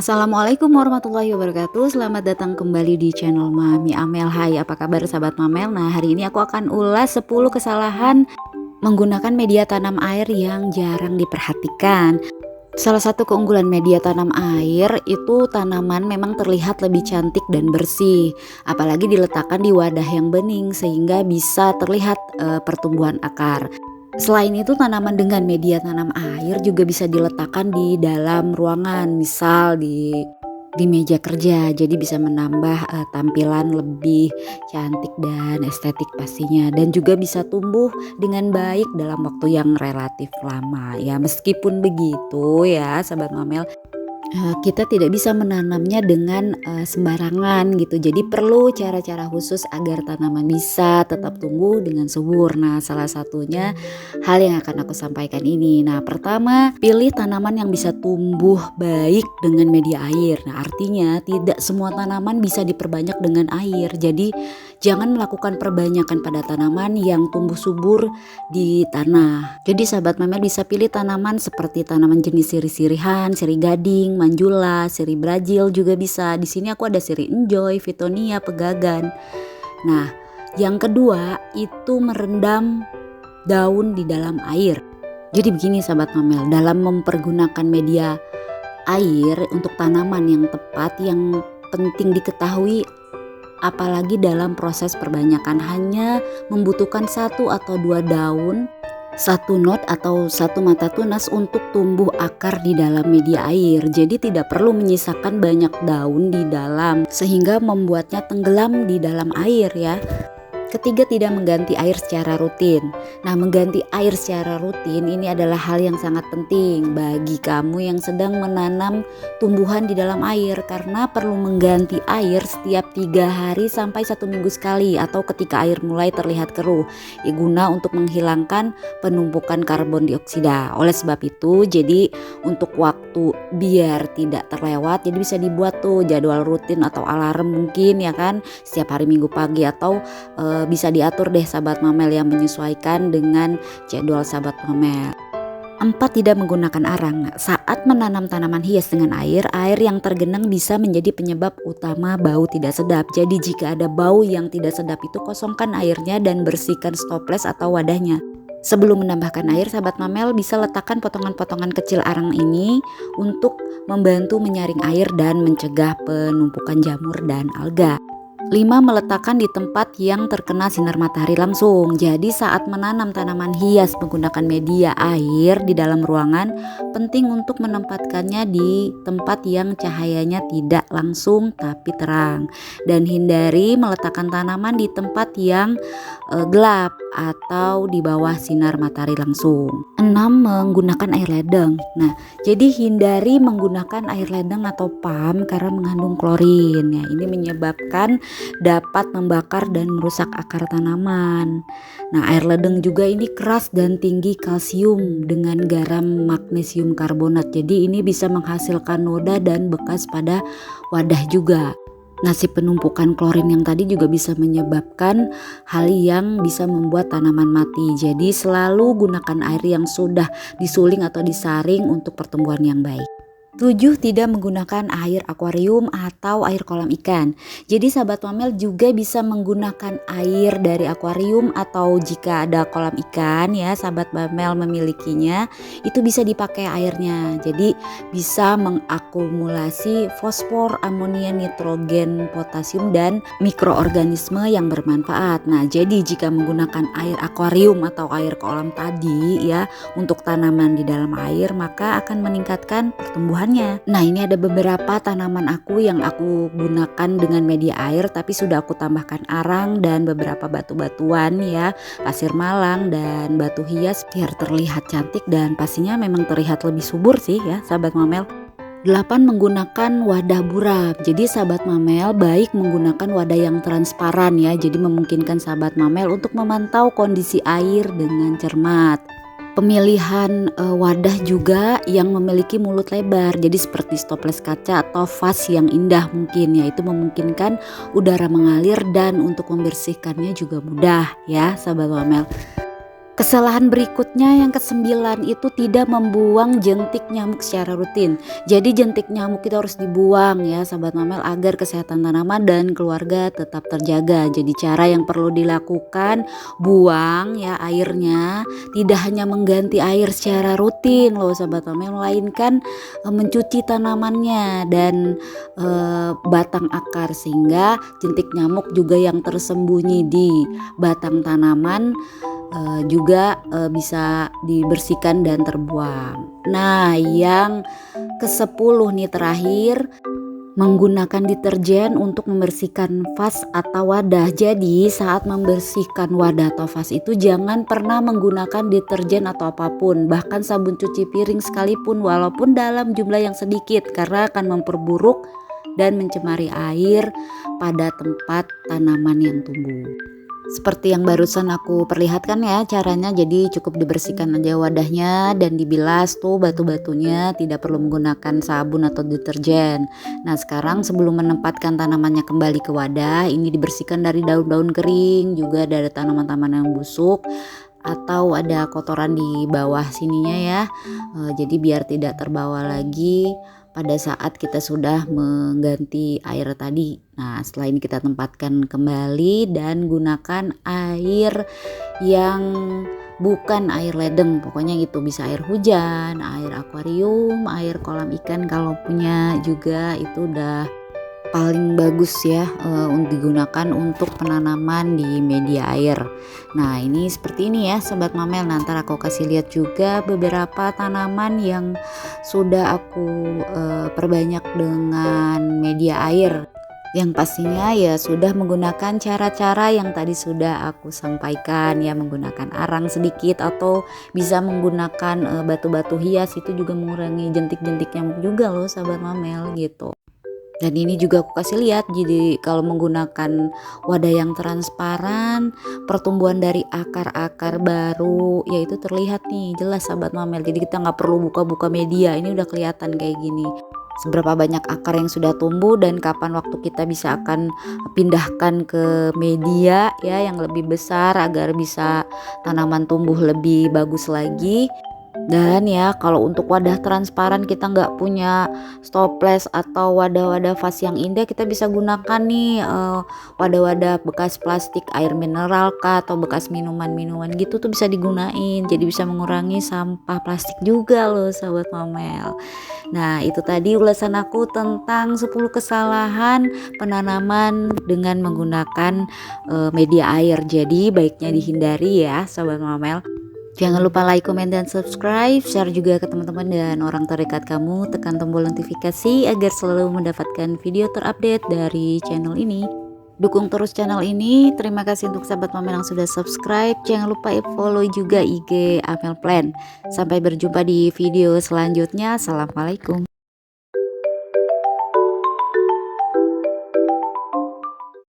Assalamualaikum warahmatullahi wabarakatuh. Selamat datang kembali di channel Mami Amel. Hai, apa kabar sahabat Mamel? Nah, hari ini aku akan ulas 10 kesalahan menggunakan media tanam air yang jarang diperhatikan. Salah satu keunggulan media tanam air itu tanaman memang terlihat lebih cantik dan bersih, apalagi diletakkan di wadah yang bening sehingga bisa terlihat pertumbuhan akar. Selain itu, tanaman dengan media tanam air juga bisa diletakkan di dalam ruangan, misal di meja kerja, jadi bisa menambah tampilan lebih cantik dan estetik pastinya, dan juga bisa tumbuh dengan baik dalam waktu yang relatif lama. Ya, meskipun begitu ya, sahabat Mamel, kita tidak bisa menanamnya dengan sembarangan gitu. Jadi perlu cara-cara khusus agar tanaman bisa tetap tumbuh dengan subur. Nah, salah satunya hal yang akan aku sampaikan ini. Nah, pertama, pilih tanaman yang bisa tumbuh baik dengan media air. Nah, artinya tidak semua tanaman bisa diperbanyak dengan air. Jadi jangan melakukan perbanyakan pada tanaman yang tumbuh subur di tanah. Jadi sahabat Mamel bisa pilih tanaman seperti tanaman jenis sirih-sirihan, sirih gading, manjula, sirih Brazil juga bisa. Di sini aku ada sirih enjoy, Fittonia, pegagan. Nah, yang kedua itu merendam daun di dalam air. Jadi begini sahabat Mamel, dalam mempergunakan media air untuk tanaman yang tepat, yang penting diketahui apalagi dalam proses perbanyakan, hanya membutuhkan 1 atau 2 daun, 1 knot atau 1 mata tunas untuk tumbuh akar di dalam media air. Jadi tidak perlu menyisakan banyak daun di dalam sehingga membuatnya tenggelam di dalam air ya. Ketiga, tidak mengganti air secara rutin. Nah, mengganti air secara rutin ini adalah hal yang sangat penting bagi kamu yang sedang menanam tumbuhan di dalam air, karena perlu mengganti air setiap 3 hari sampai 1 minggu sekali atau ketika air mulai terlihat keruh, guna untuk menghilangkan penumpukan karbon dioksida. Oleh sebab itu, jadi untuk waktu biar tidak terlewat, jadi bisa dibuat tuh jadwal rutin atau alarm mungkin ya kan, setiap hari Minggu pagi, atau bisa diatur deh sahabat Mamel yang menyesuaikan dengan jadwal sahabat Mamel. 4, tidak menggunakan arang. Saat menanam tanaman hias dengan air yang tergenang bisa menjadi penyebab utama bau tidak sedap. Jadi jika ada bau yang tidak sedap itu kosongkan airnya dan bersihkan stoples atau wadahnya. Sebelum menambahkan air, sahabat Mamel bisa letakkan potongan-potongan kecil arang ini untuk membantu menyaring air dan mencegah penumpukan jamur dan alga. 5, meletakkan di tempat yang terkena sinar matahari langsung. Jadi saat menanam tanaman hias menggunakan media air di dalam ruangan, penting untuk menempatkannya di tempat yang cahayanya tidak langsung tapi terang, dan hindari meletakkan tanaman di tempat yang gelap atau di bawah sinar matahari langsung. 6, menggunakan air ledeng. Nah, jadi hindari menggunakan air ledeng atau pam karena mengandung klorin. Ya, ini menyebabkan dapat membakar dan merusak akar tanaman. Nah, air ledeng juga ini keras dan tinggi kalsium dengan garam magnesium karbonat. Jadi ini bisa menghasilkan noda dan bekas pada wadah juga. Nah, si penumpukan klorin yang tadi juga bisa menyebabkan hal yang bisa membuat tanaman mati. Jadi selalu gunakan air yang sudah disuling atau disaring untuk pertumbuhan yang baik. 7, tidak menggunakan air akuarium atau air kolam ikan. Jadi sahabat Mamel juga bisa menggunakan air dari akuarium, atau jika ada kolam ikan ya sahabat Mamel memilikinya, itu bisa dipakai airnya. Jadi bisa mengakumulasi fosfor, amonia, nitrogen, potasium dan mikroorganisme yang bermanfaat. Nah, jadi jika menggunakan air akuarium atau air kolam tadi ya untuk tanaman di dalam air, maka akan meningkatkan pertumbuhan. Nah, ini ada beberapa tanaman aku yang aku gunakan dengan media air, tapi sudah aku tambahkan arang dan beberapa batu-batuan ya, pasir malang dan batu hias biar terlihat cantik dan pastinya memang terlihat lebih subur sih ya sahabat Mamel. 8, menggunakan wadah burap. Jadi sahabat Mamel baik menggunakan wadah yang transparan ya, jadi memungkinkan sahabat Mamel untuk memantau kondisi air dengan cermat. Pemilihan wadah juga yang memiliki mulut lebar, jadi seperti stoples kaca atau vas yang indah mungkin ya, itu memungkinkan udara mengalir dan untuk membersihkannya juga mudah ya sahabat Mamel. Kesalahan berikutnya yang kesembilan itu tidak membuang jentik nyamuk secara rutin. Jadi jentik nyamuk itu harus dibuang ya sahabat mamel agar kesehatan tanaman dan keluarga tetap terjaga. Jadi cara yang perlu dilakukan, buang ya airnya, tidak hanya mengganti air secara rutin loh sahabat mamel, melainkan mencuci tanamannya dan batang akar, sehingga jentik nyamuk juga yang tersembunyi di batang tanaman juga bisa dibersihkan dan terbuang. Nah, yang ke-10 nih terakhir, menggunakan deterjen untuk membersihkan vas atau wadah. Jadi saat membersihkan wadah atau vas itu jangan pernah menggunakan deterjen atau apapun, bahkan sabun cuci piring sekalipun walaupun dalam jumlah yang sedikit, karena akan memperburuk dan mencemari air pada tempat tanaman yang tumbuh. Seperti yang barusan aku perlihatkan ya caranya, jadi cukup dibersihkan aja wadahnya dan dibilas tuh batu-batunya, tidak perlu menggunakan sabun atau deterjen. Nah sekarang sebelum menempatkan tanamannya kembali ke wadah, ini dibersihkan dari daun-daun kering, juga dari tanaman-tanaman yang busuk atau ada kotoran di bawah sininya ya. Jadi biar tidak terbawa lagi pada saat kita sudah mengganti air tadi. Nah setelah ini kita tempatkan kembali dan gunakan air yang bukan air ledeng, pokoknya gitu, bisa air hujan, air akuarium, air kolam ikan kalau punya juga, itu udah paling bagus ya untuk digunakan untuk penanaman di media air. Nah ini seperti ini ya sobat mamel. Nanti aku kasih lihat juga beberapa tanaman yang sudah aku perbanyak dengan media air, yang pastinya ya sudah menggunakan cara-cara yang tadi sudah aku sampaikan ya, menggunakan arang sedikit atau bisa menggunakan batu-batu hias, itu juga mengurangi jentik-jentik nyamuk juga loh sahabat mamel gitu. Dan ini juga aku kasih lihat, jadi kalau menggunakan wadah yang transparan, pertumbuhan dari akar-akar baru yaitu terlihat nih jelas sahabat mamel. Jadi kita nggak perlu buka-buka media, ini udah kelihatan kayak gini seberapa banyak akar yang sudah tumbuh dan kapan waktu kita bisa akan pindahkan ke media ya yang lebih besar agar bisa tanaman tumbuh lebih bagus lagi. Dan ya kalau untuk wadah transparan kita nggak punya stoples atau wadah-wadah vas yang indah, kita bisa gunakan nih wadah-wadah bekas plastik air mineral kah atau bekas minuman-minuman gitu tuh bisa digunain, jadi bisa mengurangi sampah plastik juga loh sahabat mamel. Nah itu tadi ulasan aku tentang 10 kesalahan penanaman dengan menggunakan media air, jadi baiknya dihindari ya sahabat mamel. Jangan lupa like, komen, dan subscribe, share juga ke teman-teman dan orang terdekat kamu, tekan tombol notifikasi agar selalu mendapatkan video terupdate dari channel ini. Dukung terus channel ini. Terima kasih untuk sahabat mamel yang sudah subscribe. Jangan lupa follow juga IG Amel Plan. Sampai berjumpa di video selanjutnya. Assalamualaikum.